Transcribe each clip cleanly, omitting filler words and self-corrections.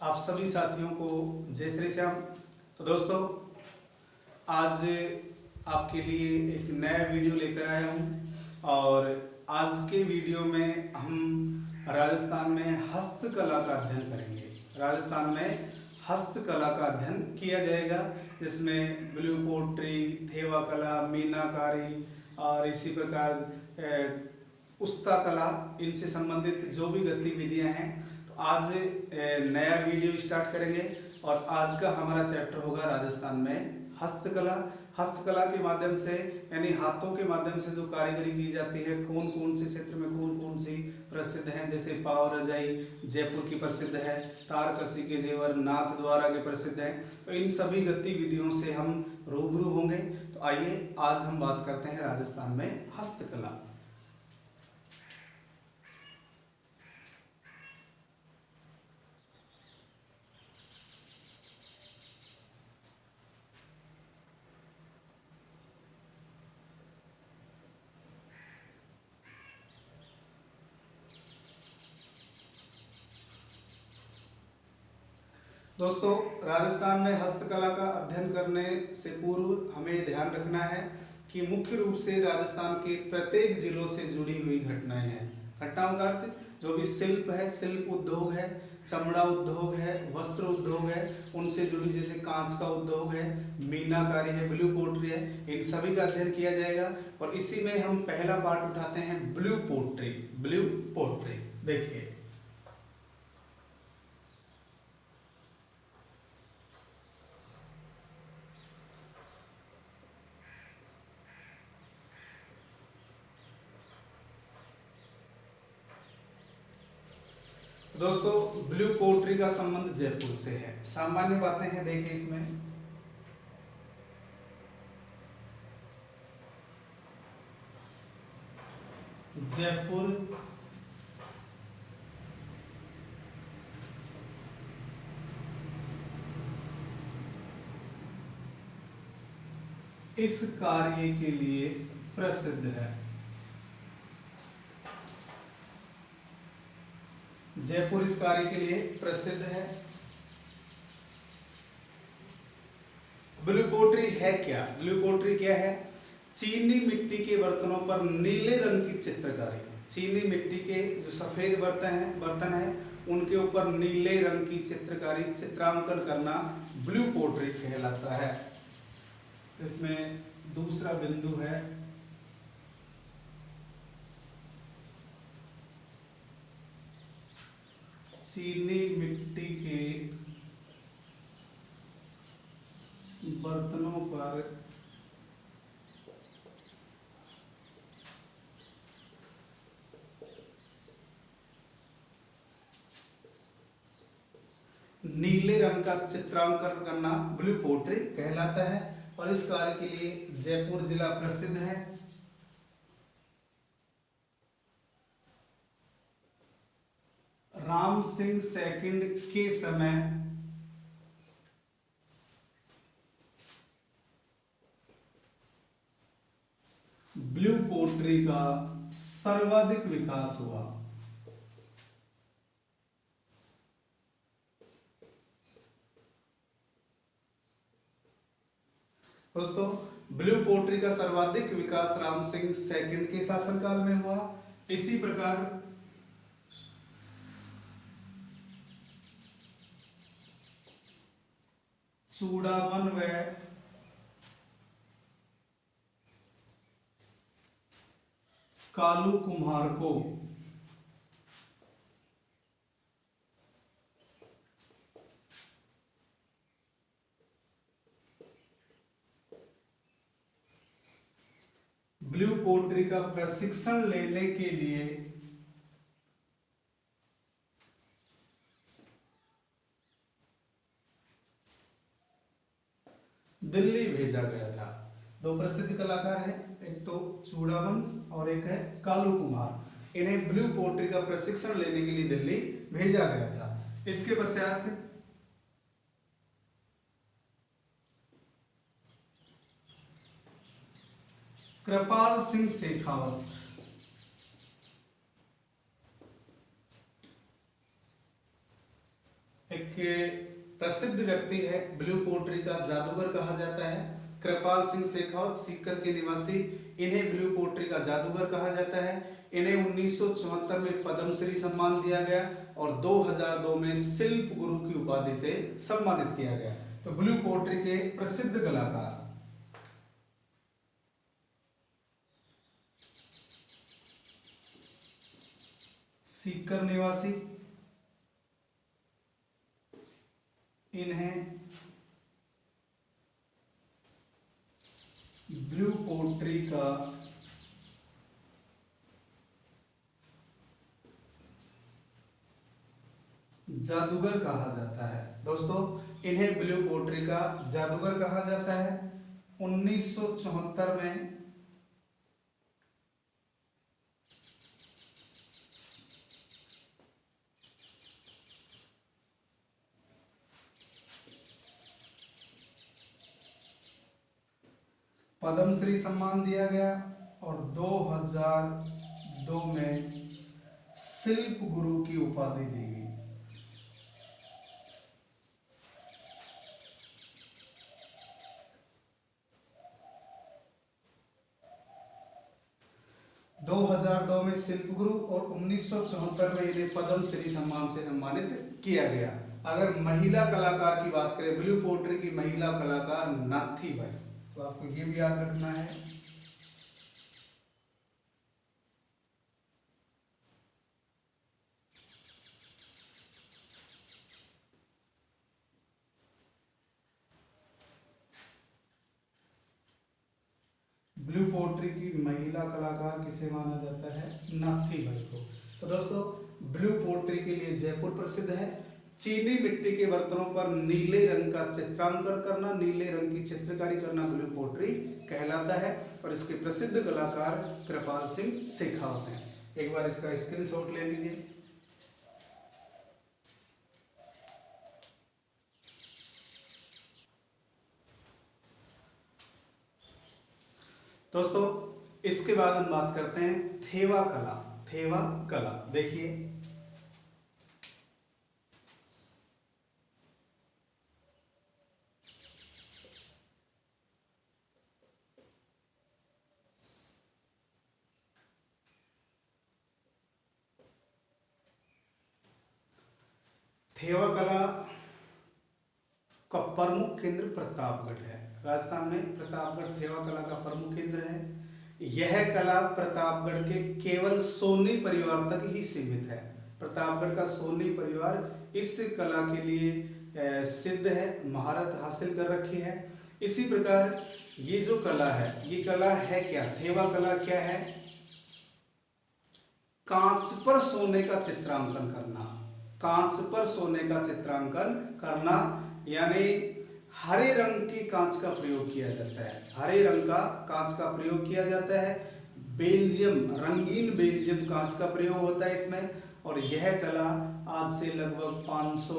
आप सभी साथियों को जय श्री श्याम। तो दोस्तों, आज आपके लिए एक नया वीडियो लेकर आया हूँ और आज के वीडियो में हम राजस्थान में हस्तकला का अध्ययन करेंगे। राजस्थान में हस्तकला का अध्ययन किया जाएगा, जिसमें ब्लू पोट्री, थेवा कला, मीनाकारी और इसी प्रकार उस्ता कला, इनसे संबंधित जो भी गतिविधियां हैं। तो आज नया वीडियो स्टार्ट करेंगे और आज का हमारा चैप्टर होगा राजस्थान में हस्तकला। हस्तकला के माध्यम से यानी हाथों के माध्यम से जो कारीगरी की जाती है, कौन कौन से क्षेत्र में कौन कौन सी प्रसिद्ध हैं, जैसे पाव रजाई जयपुर की प्रसिद्ध है, तारकसी के जेवर नाथ द्वारा के प्रसिद्ध हैं। तो इन सभी गतिविधियों से हम रूबरू होंगे। तो आइए आज हम बात करते हैं राजस्थान में हस्तकला। दोस्तों, राजस्थान में हस्तकला का अध्ययन करने से पूर्व हमें ध्यान रखना है कि मुख्य रूप से राजस्थान के प्रत्येक जिलों से जुड़ी हुई घटनाएं हैं। घटनाओं का अर्थ जो भी शिल्प है, शिल्प उद्योग है, चमड़ा उद्योग है, वस्त्र उद्योग है, उनसे जुड़ी जैसे कांच का उद्योग है, मीनाकारी है, ब्लू पोट्री है, इन सभी का अध्ययन किया जाएगा। और इसी में हम पहला पार्ट उठाते हैं ब्लू पोट्री। ब्लू पोट्री देखिए, दोस्तों ब्लू पोट्री का संबंध जयपुर से है। सामान्य बातें हैं, देखिए इसमें जयपुर इस कार्य के लिए प्रसिद्ध है। जयपुर इस कार्य के लिए प्रसिद्ध है। ब्लू पोट्री है क्या? ब्लू पोट्री क्या है? चीनी मिट्टी के बर्तनों पर नीले रंग की चित्रकारी। चीनी मिट्टी के जो सफेद बर्तन है उनके ऊपर नीले रंग की चित्रकारी, चित्रांकन करना ब्लू पोट्री कहलाता है। इसमें दूसरा बिंदु है चीनी मिट्टी के बर्तनों पर नीले रंग का चित्रांकन करना ब्लू पोट्री कहलाता है। और इस कार्य के लिए जयपुर जिला प्रसिद्ध है। राम सिंह सेकंड के समय ब्लू पोट्री का सर्वाधिक विकास हुआ। दोस्तों, ब्लू पोट्री का सर्वाधिक विकास राम सिंह सेकंड के शासनकाल में हुआ। इसी प्रकार चूड़ामन व कालू कुम्हार को ब्लू पोट्री का प्रशिक्षण लेने के लिए दिल्ली भेजा गया था। दो प्रसिद्ध कलाकार हैं, एक तो चूड़ामन और एक है कालू कुमार। इन्हें ब्लू पोट्री का प्रशिक्षण लेने के लिए दिल्ली भेजा गया था। इसके पश्चात कृपाल सिंह शेखावत एक प्रसिद्ध व्यक्ति है, ब्लू पोट्री का जादूगर कहा जाता है। कृपाल सिंह शेखावत सीकर के निवासी, इन्हें ब्लू पोट्री का जादूगर कहा जाता है। इन्हें 1974 में पद्मश्री सम्मान दिया गया और 2002 में शिल्प गुरु की उपाधि से सम्मानित किया गया। तो ब्लू पोट्री के प्रसिद्ध कलाकार सीकर निवासी, इन्हें ब्लू पोट्री का जादूगर कहा जाता है। दोस्तों, इन्हें ब्लू पोट्री का जादूगर कहा जाता है। 1974 में पद्मश्री सम्मान दिया गया और 2002 में शिल्प गुरु की उपाधि दी गई। दो 2002 में शिल्प गुरु और 1974 में इन्हें पद्मश्री सम्मान से सम्मानित किया गया। अगर महिला कलाकार की बात करें, ब्लू पोट्री की महिला कलाकार नाथी बाई, तो आपको ये भी याद रखना है। ब्लू पोट्री की महिला कलाकार किसे माना जाता है? नाथी बाई को। तो दोस्तों, ब्लू पोट्री के लिए जयपुर प्रसिद्ध है। चीनी मिट्टी के बर्तनों पर नीले रंग का चित्रांकन करना, नीले रंग की चित्रकारी करना ब्लू पोट्री कहलाता है। और इसके प्रसिद्ध कलाकार कृपाल सिंह शेखावत हैं। एक बार इसका स्क्रीनशॉट ले लीजिए। दोस्तों, इसके बाद हम बात करते हैं थेवा कला। थेवा कला देखिए, थेवा कला का प्रमुख केंद्र प्रतापगढ़ है। राजस्थान में प्रतापगढ़ थेवा कला का प्रमुख केंद्र है। यह कला प्रतापगढ़ के केवल सोनी परिवार तक ही सीमित है। प्रतापगढ़ का सोनी परिवार इस कला के लिए सिद्ध है, महारत हासिल कर रखी है। इसी प्रकार ये जो कला है, ये कला है क्या? थेवा कला क्या है? कांच पर सोने का चित्रांकन करना। कांच पर सोने का चित्रांकन करना, यानी हरे रंग की कांच का प्रयोग किया जाता है। हरे रंग का कांच का प्रयोग किया जाता है। बेल्जियम, रंगीन बेल्जियम कांच का प्रयोग होता है इसमें। और यह कला आज से लगभग 500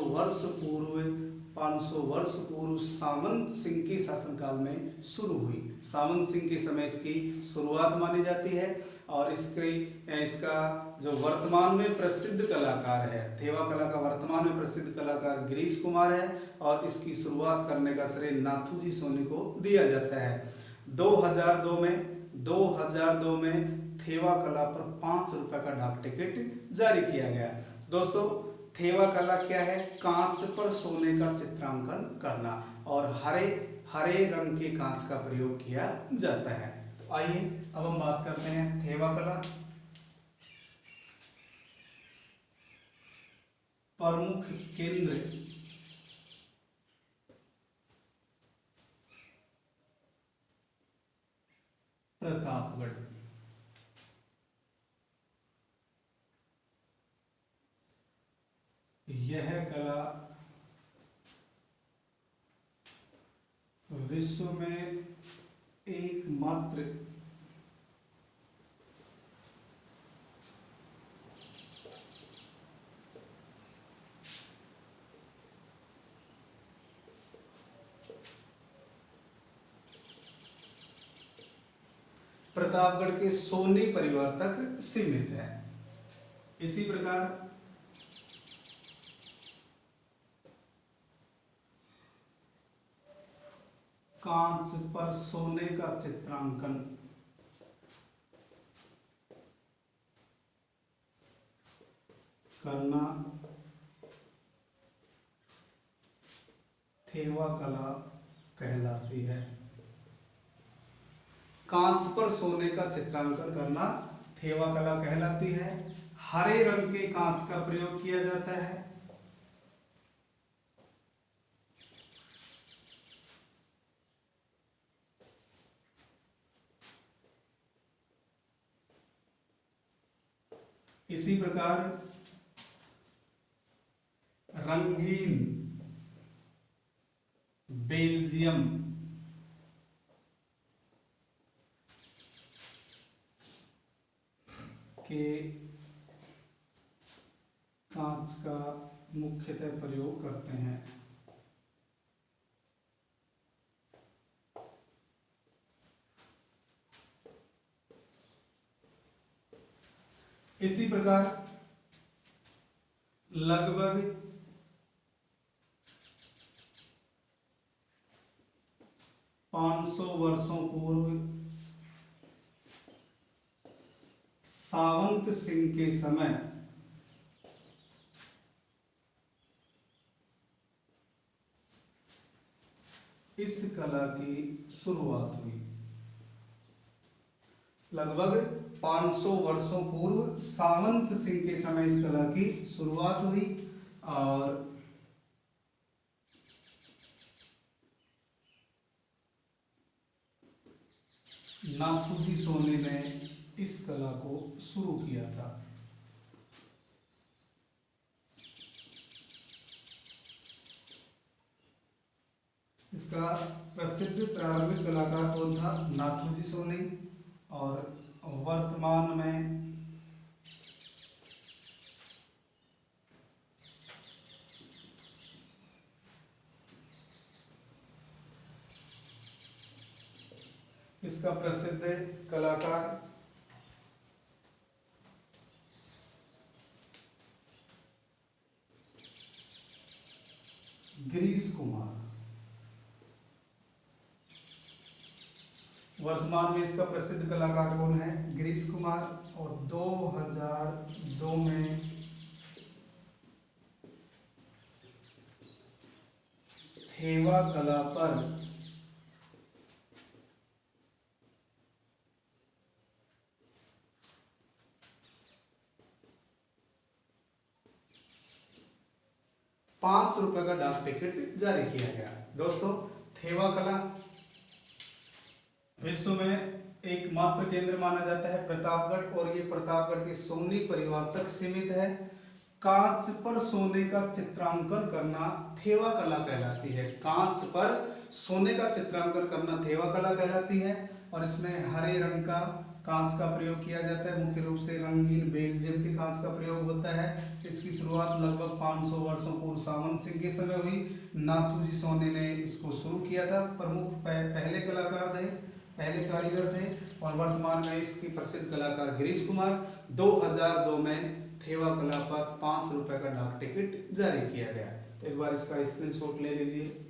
वर्ष पूर्व सामंत सिंह के शासनकाल में शुरू हुई। सामंत सिंह के समय इसकी शुरुआत मानी जाती है। और इसका जो वर्तमान में प्रसिद्ध कलाकार है, थेवा कला का वर्तमान में प्रसिद्ध कलाकार गिरीश कुमार है। और इसकी शुरुआत करने का श्रेय नाथूजी सोनी को दिया जाता है। 2002 में थेवा कला पर 5 रुपए का डाक टिकट जारी किया गया। दोस्तों, थेवा कला क्या है? कांच पर सोने का चित्रांकन करना और हरे रंग के कांच का प्रयोग किया जाता है। तो आइए अब हम बात करते हैं थेवा कला। प्रमुख केंद्र प्रतापगढ़। यह कला विश्व में एकमात्र प्रतापगढ़ के सोनी परिवार तक सीमित है। इसी प्रकार कांच पर सोने का चित्रांकन करना थेवा कला कहलाती है। कांच पर सोने का चित्रांकन करना थेवा कला कहलाती है। हरे रंग के कांच का प्रयोग किया जाता है। इसी प्रकार रंगीन बेल्जियम के कांच का मुख्यतः प्रयोग करते हैं। इसी प्रकार लगभग 500 वर्षों पूर्व सावंत सिंह के समय इस कला की शुरुआत हुई। लगभग 500 वर्षों पूर्व सावंत सिंह के समय इस कला की शुरुआत हुई और नाथूजी सोने ने इस कला को शुरू किया था। इसका प्रसिद्ध प्रारंभिक कलाकार कौन था? नाथूजी सोने। और वर्तमान में इसका प्रसिद्ध कलाकार गिरीश कुमार। वर्तमान में इसका प्रसिद्ध कलाकार कौन है? गिरीश कुमार। और 2002 में थेवा कला पर ₹5 का डाक टिकट जारी किया गया। दोस्तों, थेवा कला विश्व में एकमात्र केंद्र माना जाता है प्रतापगढ़, और ये प्रतापगढ़ के सोनी परिवार तक सीमित है। कांच पर सोने का चित्रांकन करना थेवा कला कहलाती है। कांच पर सोने का चित्रांकन करना थेवा कला कहलाती है और इसमें हरे रंग का कांच का प्रयोग किया जाता है। मुख्य रूप से रंगीन बेल्जियम के कांच का प्रयोग होता है। इसकी शुरुआत लगभग 500 वर्षों पूर्व सावंत सिंह के समय हुई। नाथूजी सोने ने इसको शुरू किया था। प्रमुख पहले कलाकार थे, पहले कारीगर थे और वर्तमान में इसकी प्रसिद्ध कलाकार गिरीश कुमार। 2002 में थेवा कला पर ₹5 का डाक टिकट जारी किया गया। तो एक बार इसका स्क्रीनशॉट ले लीजिए।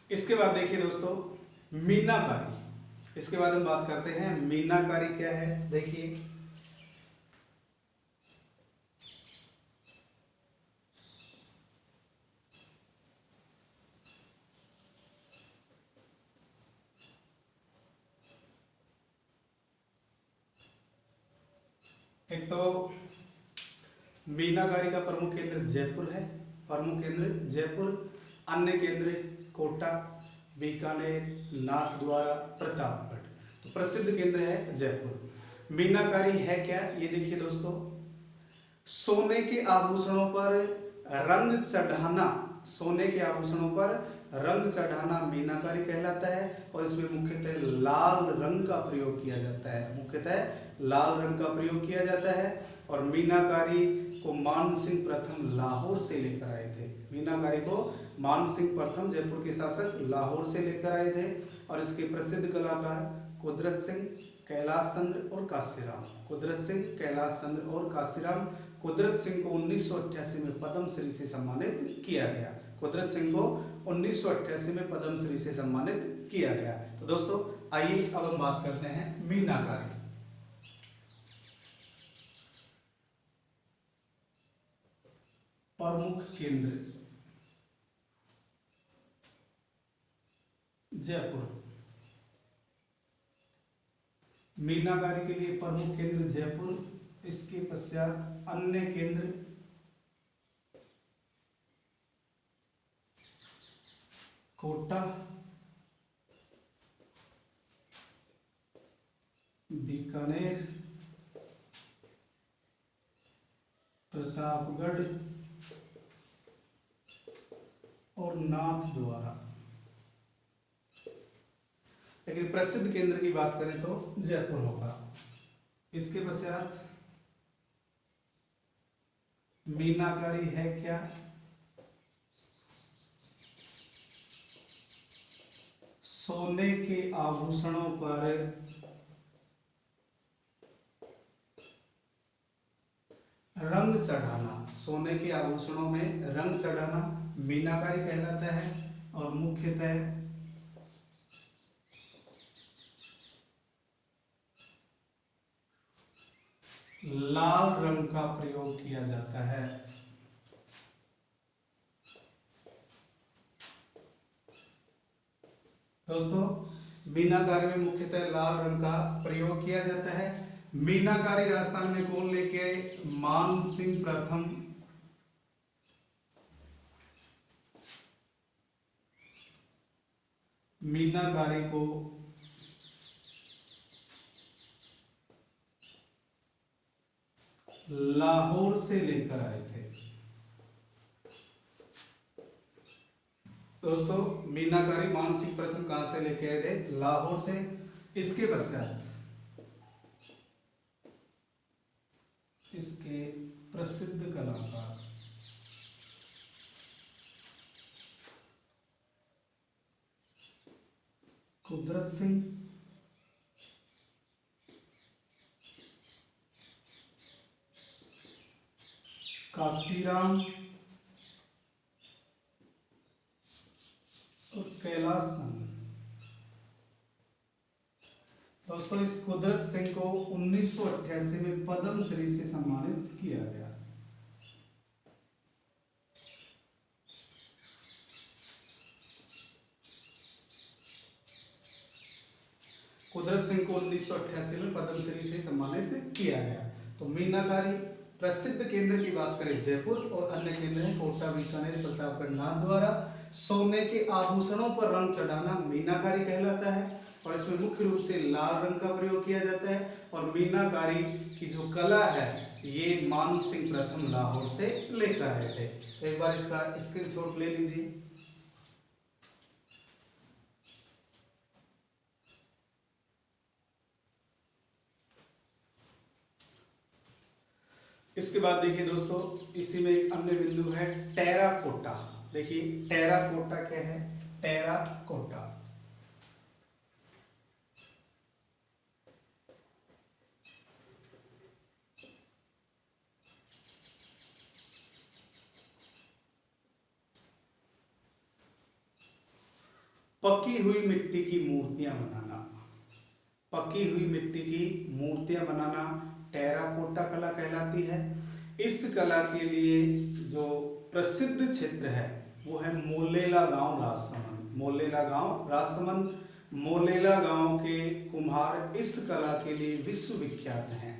इसके बाद देखिए दोस्तों, मीनाकारी। इसके बाद हम बात करते हैं मीनाकारी क्या है। देखिए, एक तो मीनाकारी का प्रमुख केंद्र जयपुर है। प्रमुख केंद्र जयपुर, अन्य केंद्र कोटा, बीकानेर, नाथद्वारा, प्रतापगढ़। तो प्रसिद्ध केंद्र है जयपुर। मीनाकारी है क्या, ये देखिए दोस्तों। सोने के आभूषणों पर रंग चढ़ाना, सोने के आभूषणों पर रंग चढ़ाना मीनाकारी कहलाता है और इसमें मुख्यतः लाल रंग का प्रयोग किया जाता है। मुख्यतः लाल रंग का प्रयोग किया जाता है और मीनाकारी को मान सिंह प्रथम लाहौर से लेकर आए थे। मीनाकारी को मान सिंह प्रथम जयपुर के शासक लाहौर से लेकर आए थे और इसके प्रसिद्ध कलाकार कुदरत सिंह, कैलाश चंद्र और काशीराम। कुदरत सिंह, कैलाश चंद्र और काशीराम। कुदरत सिंह को 1988 में पद्मश्री से सम्मानित किया गया। कुदरत सिंह को 1988 में पद्मश्री से सम्मानित किया गया। तो दोस्तों आइए अब हम बात करते हैं मीनाकारी। प्रमुख केंद्र जयपुर। मीनाकारी के लिए प्रमुख केंद्र जयपुर, इसके पश्चात अन्य केंद्र कोटा, बीकानेर, प्रतापगढ़ और नाथद्वारा। लेकिन प्रसिद्ध केंद्र की बात करें तो जयपुर होगा। इसके पश्चात मीनाकारी है क्या? सोने के आभूषणों पर रंग चढ़ाना। सोने के आभूषणों में रंग चढ़ाना मीनाकारी कहलाता है। और मुख्यतः लाल रंग का प्रयोग किया जाता है। दोस्तों मीनाकारी में मुख्यतः लाल रंग का प्रयोग किया जाता है। मीनाकारी राजस्थान में कौन लेके आए? मान सिंह प्रथम। मीनाकारी को लाहौर से लेकर आए थे। दोस्तों मीनाकारी मान सिंह प्रथम कहां से लेके आए थे? लाहौर से। इसके पश्चात इसके प्रसिद्ध कलाकार कुदरत सिंह, काशीराम और कैलाश चंद्र। दोस्तों इस कुदरत सिंह को 1988 में पद्मश्री से सम्मानित किया गया। कुदरत सिंह को 1988 में पद्मश्री से सम्मानित किया गया। तो मीनाकारी प्रसिद्ध केंद्र की बात करें जयपुर, और अन्य केंद्र हैं कोटा, बीकानेर, प्रतापगढ़, नाथद्वारा। सोने के आभूषणों पर रंग चढ़ाना मीनाकारी कहलाता है। और इसमें मुख्य रूप से लाल रंग का प्रयोग किया जाता है। और मीनाकारी की जो कला है ये मान सिंह प्रथम लाहौर से लेकर आए थे। तो एक बार इसका स्क्रीनशॉट ले लीजिए। इसके बाद देखिए दोस्तों इसी में एक अन्य बिंदु है टेराकोटा। देखिए टेराकोटा क्या है? टेराकोटा पकी हुई मिट्टी की मूर्तियां बनाना। पकी हुई मिट्टी की मूर्तियां बनाना टेराकोटा कला कहलाती है। इस कला के लिए जो प्रसिद्ध क्षेत्र है वो है मोलेला गांव, राजसमंद। मोलेला गांव, राजसमंद। मोलेला गांव के कुम्हार इस कला के लिए विश्वविख्यात हैं।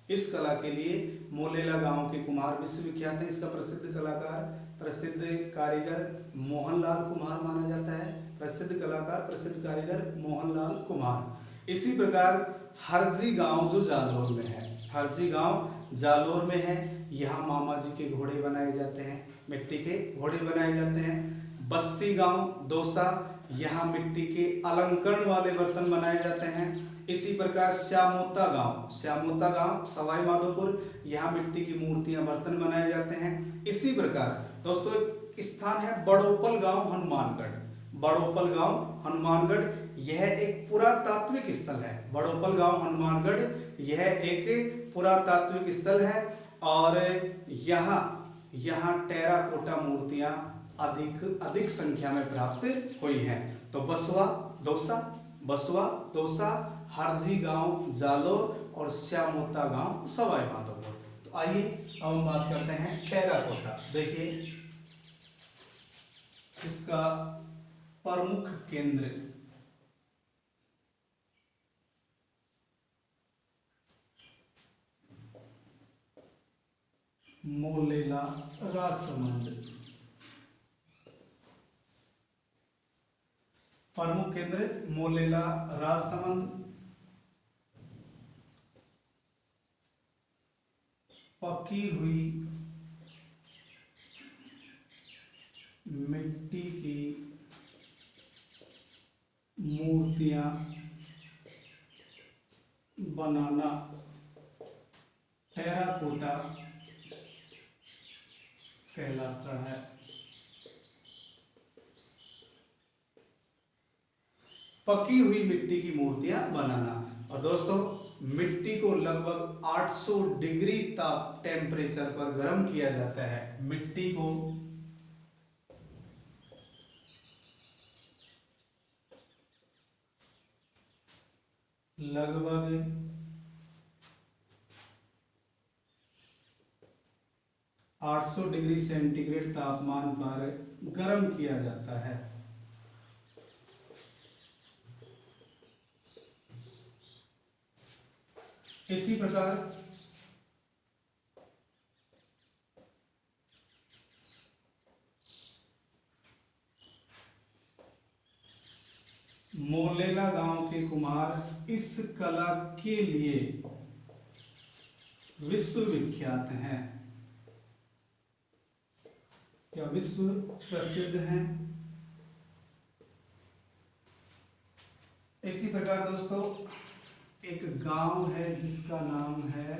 इस कला के लिए मोलेला गांव के कुम्हार विश्वविख्यात हैं। इसका प्रसिद्ध कलाकार, प्रसिद्ध कारीगर मोहनलाल कुम्हार माना जाता है। प्रसिद्ध कलाकार, प्रसिद्ध कारीगर मोहनलाल कुम्हार। इसी प्रकार हरजी गांव जो जालौर में है, हरजी गांव जालौर में है, यहाँ मामा जी के घोड़े बनाए जाते हैं, मिट्टी के घोड़े बनाए जाते हैं। बस्सी गांव दौसा, यहाँ मिट्टी के अलंकरण वाले बर्तन बनाए जाते हैं। इसी प्रकार श्यामोता गांव, श्यामोता गांव सवाई माधोपुर, यहाँ मिट्टी की मूर्तियां बर्तन बनाए जाते हैं। इसी प्रकार दोस्तों एक स्थान है बड़ोपल गांव, हनुमानगढ़। बड़ोपल गांव हनुमानगढ़ यह एक पुरातात्विक स्थल है। बड़ोपल गांव हनुमानगढ़ यह एक पुरातात्विक स्थल है और यहाँ टेराकोटा मूर्तियां अधिक संख्या में प्राप्त हुई हैं। तो बसवा दौसा, हरजी गांव जालोर और श्यामोता गांव सवाई माधोपुर। तो आइए अब हम बात करते हैं टेराकोटा। देखिए इसका प्रमुख केंद्र मोलेला राजसमंद, प्रमुख केंद्र मोलेला राजसमंद। पकी हुई मिट्टी की मूर्तियां बनाना टेराकोटा कहलाता है। पकी हुई मिट्टी की मूर्तियां बनाना। और दोस्तों मिट्टी को लगभग 800 डिग्री ताप टेम्परेचर पर गर्म किया जाता है। मिट्टी को लगभग 800 डिग्री सेंटीग्रेड तापमान पर गर्म किया जाता है। इसी प्रकार मोलेला गांव के कुम्हार इस कला के लिए विश्वविख्यात हैं या विश्व प्रसिद्ध हैं। इसी प्रकार दोस्तों एक गांव है जिसका नाम है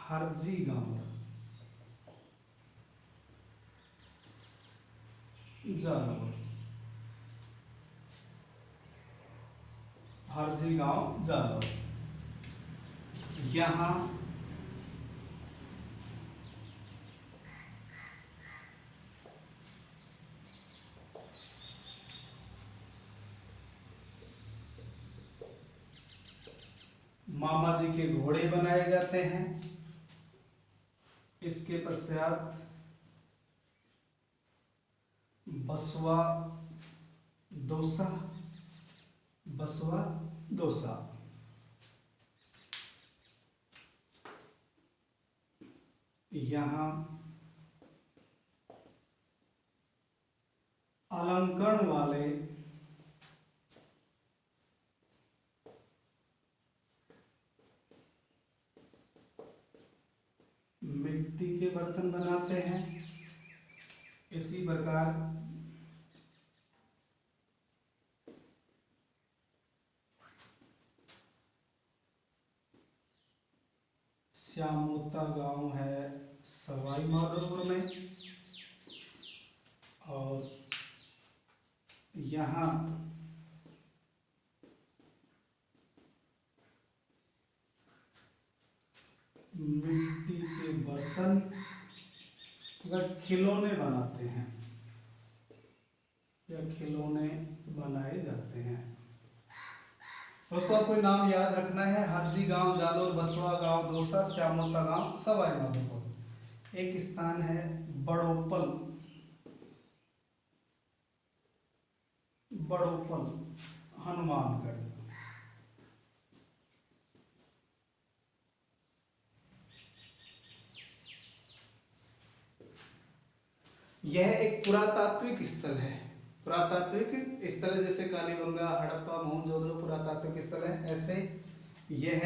हरजी गांव जालोर। हरजी गांव जालोर, यहाँ मामा जी के घोड़े बनाए जाते हैं। इसके पश्चात बसवा दौसा, यहाँ अलंकरण वाले मिट्टी के बर्तन बनाते हैं। इसी प्रकार श्यामोता गांव है सवाई माधोपुर में और यहाँ मिट्टी के बर्तन व खिलौने बनाते हैं या खिलौने बनाए जाते हैं। दोस्तों आपको नाम याद रखना है, हरजी गांव जालोर, बसवा गांव दौसा, श्यामोता गांव सवाई माधोपुर। एक स्थान है बड़ोपल हनुमानगढ़। यह एक पुरातात्विक स्थल है। पुरातात्विक स्थल है जैसे कालीबंगा, हड़प्पा, मोहनजोदड़ो पुरातात्विक स्थल है, ऐसे यह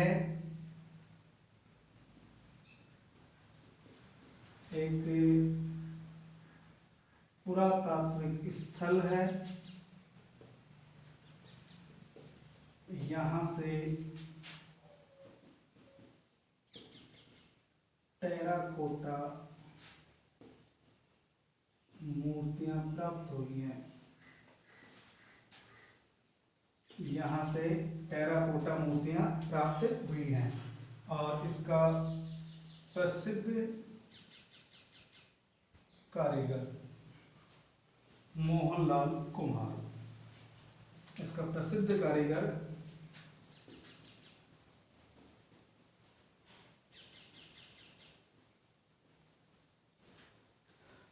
एक पुरातात्विक स्थल है। यहाँ से टेराकोटा मूर्तियां प्राप्त हुई हैं। यहाँ से टेराकोटा मूर्तियां प्राप्त हुई हैं। और इसका प्रसिद्ध कारीगर मोहनलाल कुम्हार। इसका प्रसिद्ध कारीगर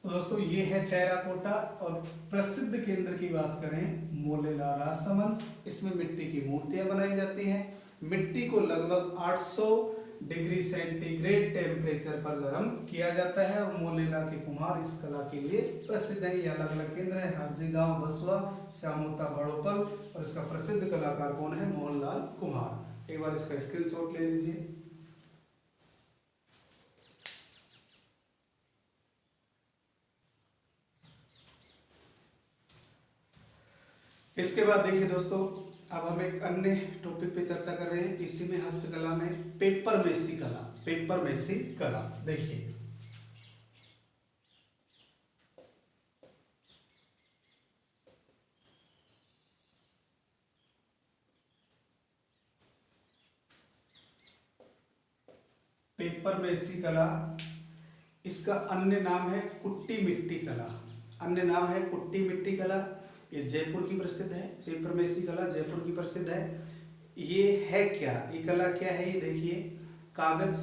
तो दोस्तों ये है टेराकोटा। और प्रसिद्ध केंद्र की बात करें मोलेला राजसमंद, इसमें मिट्टी की मूर्तियां बनाई जाती हैं। मिट्टी को लगभग 800 डिग्री सेंटीग्रेड टेम्परेचर पर गर्म किया जाता है। और मोलेला के कुम्हार इस कला के लिए प्रसिद्ध है। ये अलग अलग केंद्र है, हाजीगांव, बसवा, श्यामोता, बड़ोपल। और इसका प्रसिद्ध कलाकार कौन है? मोहनलाल कुम्हार। एक बार इसका स्क्रीनशॉट ले लीजिए। इसके बाद देखिए दोस्तों, अब हम एक अन्य टॉपिक पे चर्चा कर रहे हैं। इसी में हस्तकला में पेपर मेसी कला। पेपर मेसी कला देखिए, पेपर मेसी कला, इसका अन्य नाम है कुट्टी मिट्टी कला। अन्य नाम है कुट्टी मिट्टी कला। ये जयपुर की प्रसिद्ध है। पेपर मेसी कला जयपुर की प्रसिद्ध है। ये है क्या, ये कला क्या है? ये देखिए, कागज,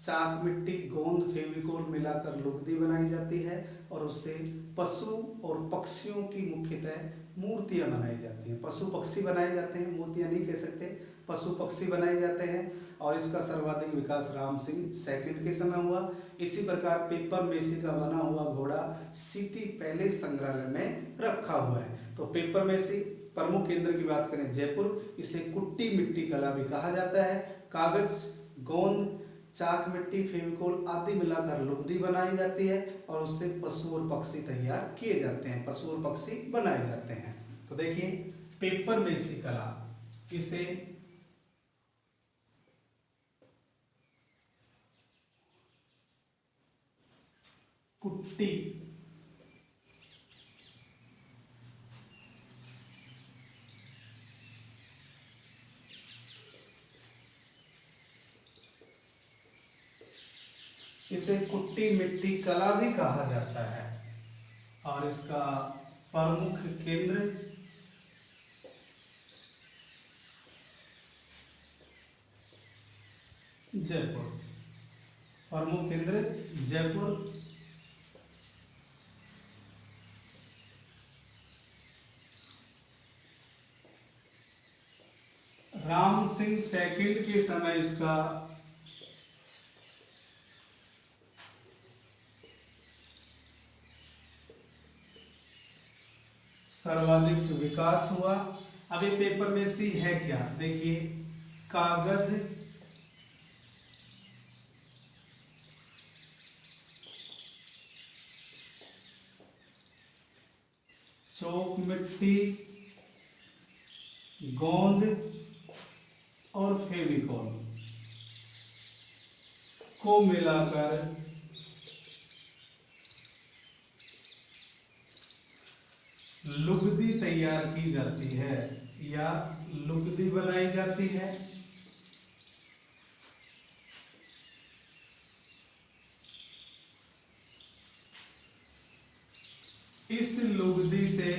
चाक, मिट्टी, गोंद, फेविकोल मिलाकर लुगदी बनाई जाती है और उससे पशु और पक्षियों की मुख्यतः मूर्तियां बनाई जाती हैं। पशु पक्षी बनाए जाते हैं, मूर्तियां नहीं कह सकते, पशु पक्षी बनाए जाते हैं। और इसका सर्वाधिक विकास राम सिंह सेकंड के समय हुआ। इसी प्रकार पेपर मेसी का बना हुआ घोड़ा सिटी पैलेस संग्रहालय में रखा हुआ है। तो पेपर मेसी प्रमुख केंद्र की बात करें जयपुर, इसे कुट्टी मिट्टी कला भी कहा जाता है। कागज, गोंद, चाक, मिट्टी, फेविकोल आदि मिलाकर लुगदी बनाई जाती है और उससे पशु और पक्षी तैयार किए जाते हैं, पशु और पक्षी बनाए जाते हैं। तो देखिए पेपर मेसी कला, इसे कुट्टी इसे कुट्टी मिट्टी कला भी कहा जाता है। और इसका प्रमुख केंद्र जयपुर, प्रमुख केंद्र जयपुर। राम सिंह सेकंड के समय इसका सर्वाधिक विकास हुआ। अब ये पेपर मेसी है क्या? देखिए, कागज, चौक, मिट्टी, गोंद और फेविकोल को मिलाकर लुगदी तैयार की जाती है या लुगदी बनाई जाती है। इस लुगदी से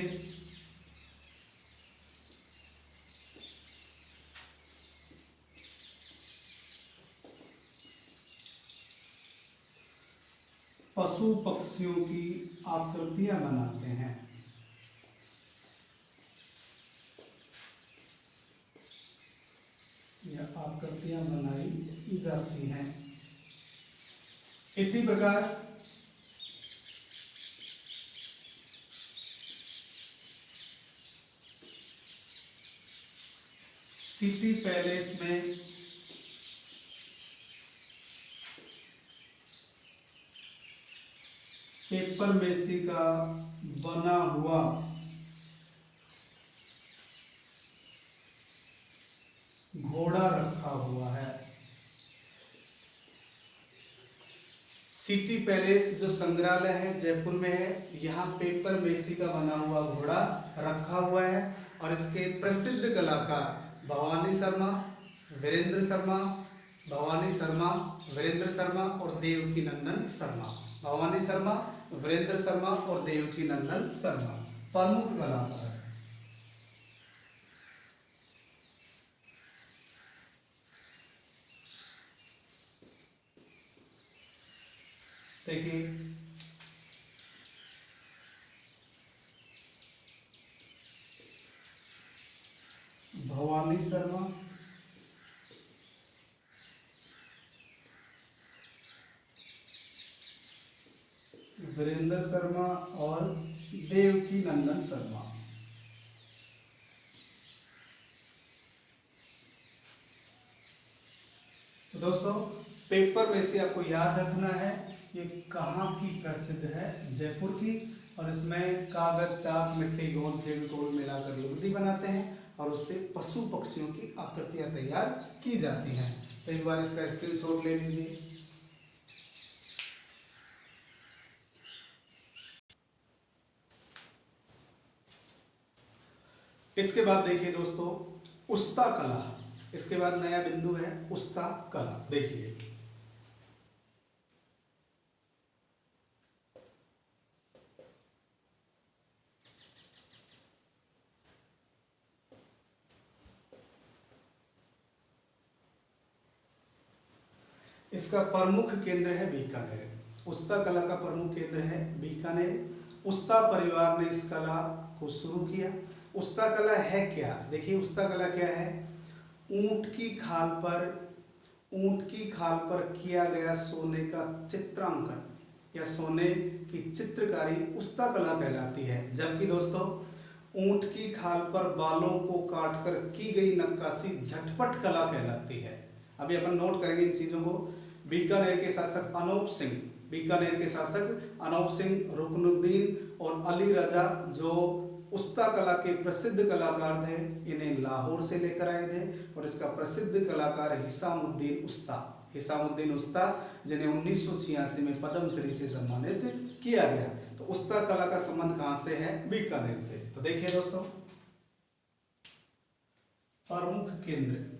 पशु पक्षियों की आकृतियां बनाते हैं। या आकृतियां बनाई जाती हैं। इसी प्रकार सिटी पैलेस में पेपर मेसी का बना हुआ घोड़ा रखा हुआ है। सिटी पैलेस जो संग्रहालय है जयपुर में है, यहाँ पेपर मेसी का बना हुआ घोड़ा रखा हुआ है और इसके प्रसिद्ध कलाकार भवानी शर्मा, वीरेंद्र शर्मा, भवानी शर्मा, वीरेंद्र शर्मा और देवकी नंदन शर्मा। भवानी शर्मा, वीरेंद्र शर्मा और देवकी नंदन शर्मा प्रमुख कलाकार। देखिए भवानी शर्मा, वीरेंद्र शर्मा और देवकी नंदन शर्मा। तो दोस्तों पेपर में से आपको याद रखना है ये कहाँ की प्रसिद्ध है, जयपुर की, और इसमें कागज, चाक, मिट्टी, गोंद, फेविकोल मिलाकर लुगदी बनाते हैं और उससे पशु पक्षियों की आकृतियां तैयार की जाती हैं। तो एक बार इसका स्क्रीनशॉट ले लीजिए। इसके बाद देखिए दोस्तों उस्ता कला, इसके बाद नया बिंदु है उस्ता कला। देखिए इसका प्रमुख केंद्र है बीकानेर। उस्ता कला का प्रमुख केंद्र है बीकानेर। उस्ता परिवार ने इस कला को शुरू किया। उस्ता कला है क्या? देखिए उस्ता कला क्या है, ऊंट की खाल पर किया गया सोने का चित्रांकन या सोने की चित्रकारी उस्ता कला कहलाती है। जबकि दोस्तों ऊंट की खाल पर बालों को काटकर की गई नक्काशी झटपट कला कहलाती है। अभी अपन नोट करेंगे इन चीजों को। बीकानेर के शासक अनूप सिंह, रुकनुद्दीन और अली रजा जो उस्ता कला के प्रसिद्ध कलाकार थे, इन्हें लाहौर से लेकर आए थे। और इसका प्रसिद्ध कलाकार हिसामुद्दीन उस्ता, जिन्हें 1986 में पद्मश्री से सम्मानित किया गया। तो उस्ता कला का संबंध कहां से है? बीकानेर से। तो देखिए दोस्तों प्रमुख केंद्र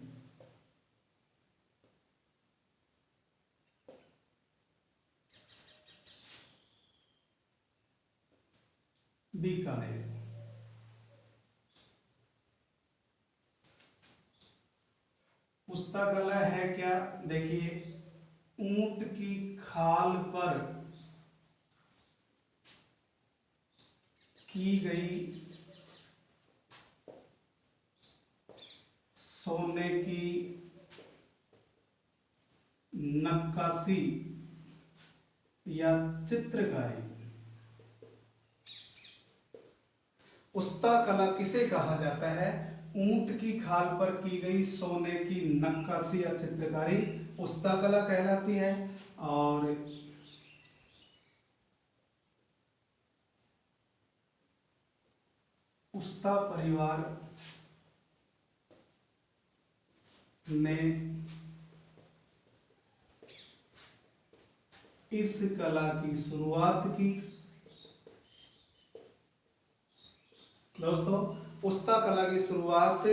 बीकानेर। उस्ता कला है क्या? देखिए ऊंट की खाल पर की गई सोने की नक्काशी या चित्रकारी। उस्ता कला किसे कहा जाता है? ऊंट की खाल पर की गई सोने की नक्काशी या चित्रकारी उस्ता कला कहलाती है। और उस्ता परिवार ने इस कला की शुरुआत की। दोस्तों उस्ता कला की शुरुआत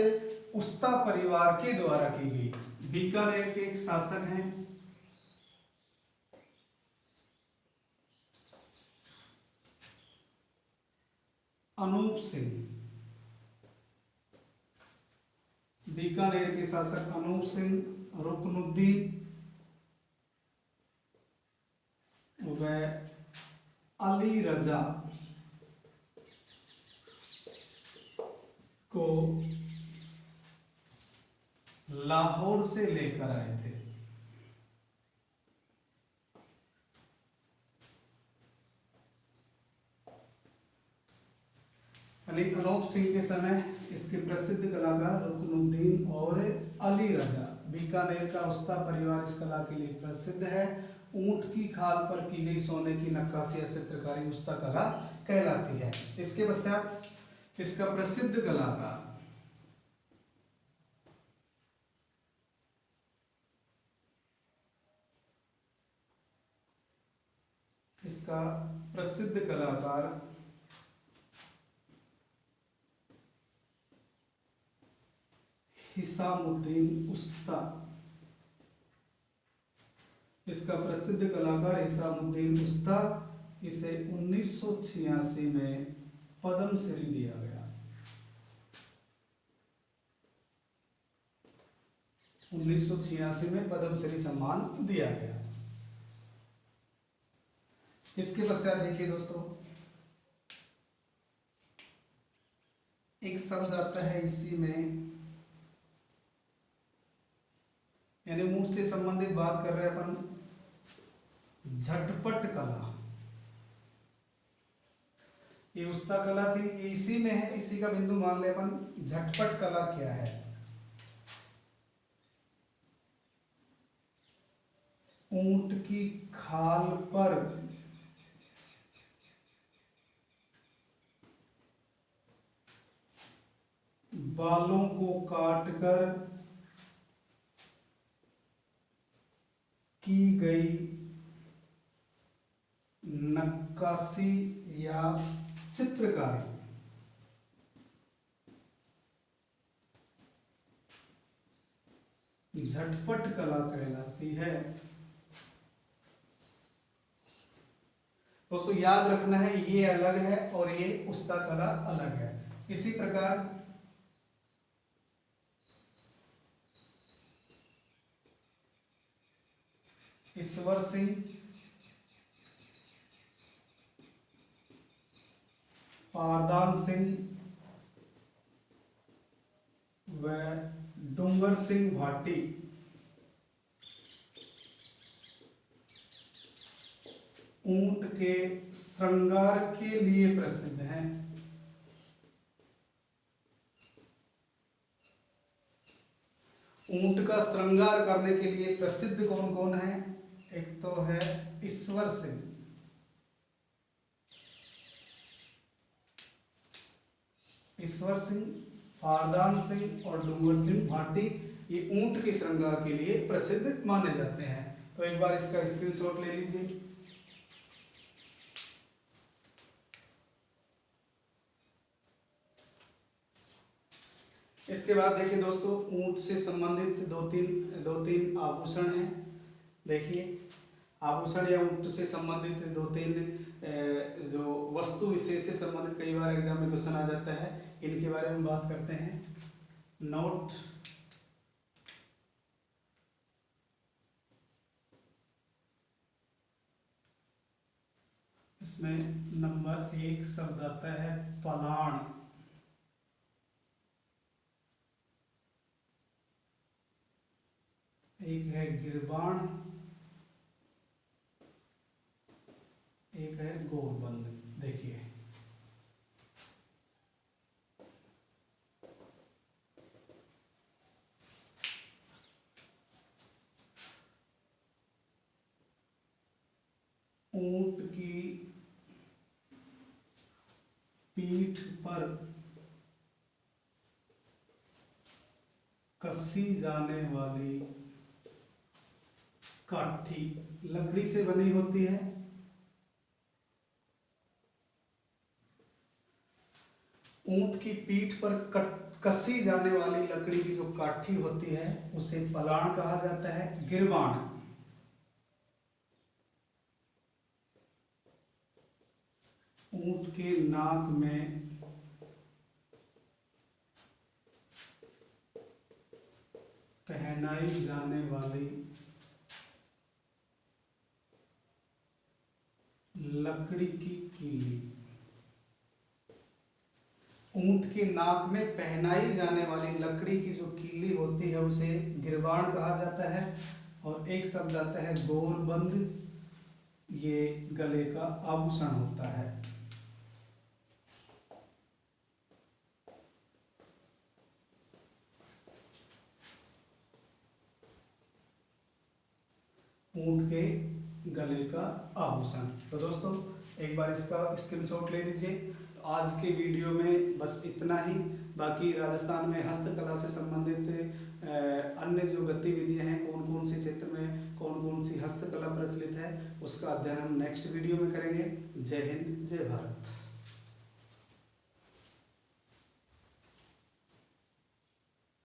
उस्ता परिवार के द्वारा की गई। बीकानेर के एक शासक हैं अनूप सिंह। बीकानेर के शासक अनूप सिंह, रुकनुद्दीन व अली रजा को लाहौर से लेकर आए थे। अनूप सिंह के समय इसके प्रसिद्ध कलाकार रुकनुद्दीन और अली रजा। बीकानेर का उस्ता परिवार इस कला के लिए प्रसिद्ध है। ऊंट की खाल पर की गई सोने की नक्काशी या चित्रकारी उस्ता कला कहलाती है। इसके पश्चात इसका प्रसिद्ध कलाकार इसका प्रसिद्ध कलाकार हिसामुद्दीन उस्ता, इसका प्रसिद्ध कलाकार हिसामुद्दीन उस्ता, इसे 1986 में पद्मश्री दिया गया। 1986 में पद्मश्री सम्मान दिया गया। इसके पश्चात देखिए दोस्तों, एक शब्द आता है इसी में, यानी मूड से संबंधित बात कर रहे हैं अपन, झटपट कला। ये उस्ता कला थी, ये इसी में है, इसी का बिंदु मान ले अपन। झटपट कला क्या है? ऊंट की खाल पर बालों को काटकर की गई नक्काशी या चित्रकारी। झटपट कला कहलाती है। दोस्तों याद रखना है, ये अलग है और ये उस्ता कला अलग है। इसी प्रकार ईश्वर सिंह, पारदान सिंह व डूंगर सिंह भाटी ऊंट के श्रृंगार के लिए प्रसिद्ध हैं। ऊंट का श्रृंगार करने के लिए प्रसिद्ध कौन कौन है? एक तो है ईश्वर सिंह, पारदान सिंह और डूंगर सिंह भाटी, ये ऊंट के श्रृंगार के लिए प्रसिद्ध माने जाते हैं। तो एक बार इसका स्क्रीनशॉट ले लीजिए। इसके बाद देखिए दोस्तों, ऊंट से संबंधित दो तीन आभूषण हैं। देखिए आभूषण या ऊंट से संबंधित दो तीन जो वस्तु विशेष से संबंधित कई बार एग्जाम में क्वेश्चन आ जाता है, इनके बारे में बात करते हैं। नोट इसमें नंबर 1 शब्द आता है पलाण। एक है गिरबाण, एक है गोरबंद। देखिए ऊंट की पीठ पर कसी जाने वाली काठी लकड़ी से बनी होती है। ऊंट की पीठ पर कसी जाने वाली लकड़ी की जो काठी होती है उसे पलाण कहा जाता है। गिरबाण ऊंट के नाक में पहनाई जाने वाली लकड़ी की कीली। ऊंट के नाक में पहनाई जाने वाली लकड़ी की जो कीली होती है उसे गिरबाण कहा जाता है। और एक शब्द आता है गोरबंद, ये गले का आभूषण होता है। ऊंट के गले का आभूषण। तो दोस्तों एक बार इसका स्क्रीनशॉट ले लीजिए। तो आज के वीडियो में बस इतना ही। बाकी राजस्थान में हस्तकला से संबंधित अन्य जो गतिविधियां हैं, कौन कौन से क्षेत्र में कौन कौन सी हस्तकला प्रचलित है, उसका अध्ययन हम नेक्स्ट वीडियो में करेंगे। जय हिंद, जय भारत।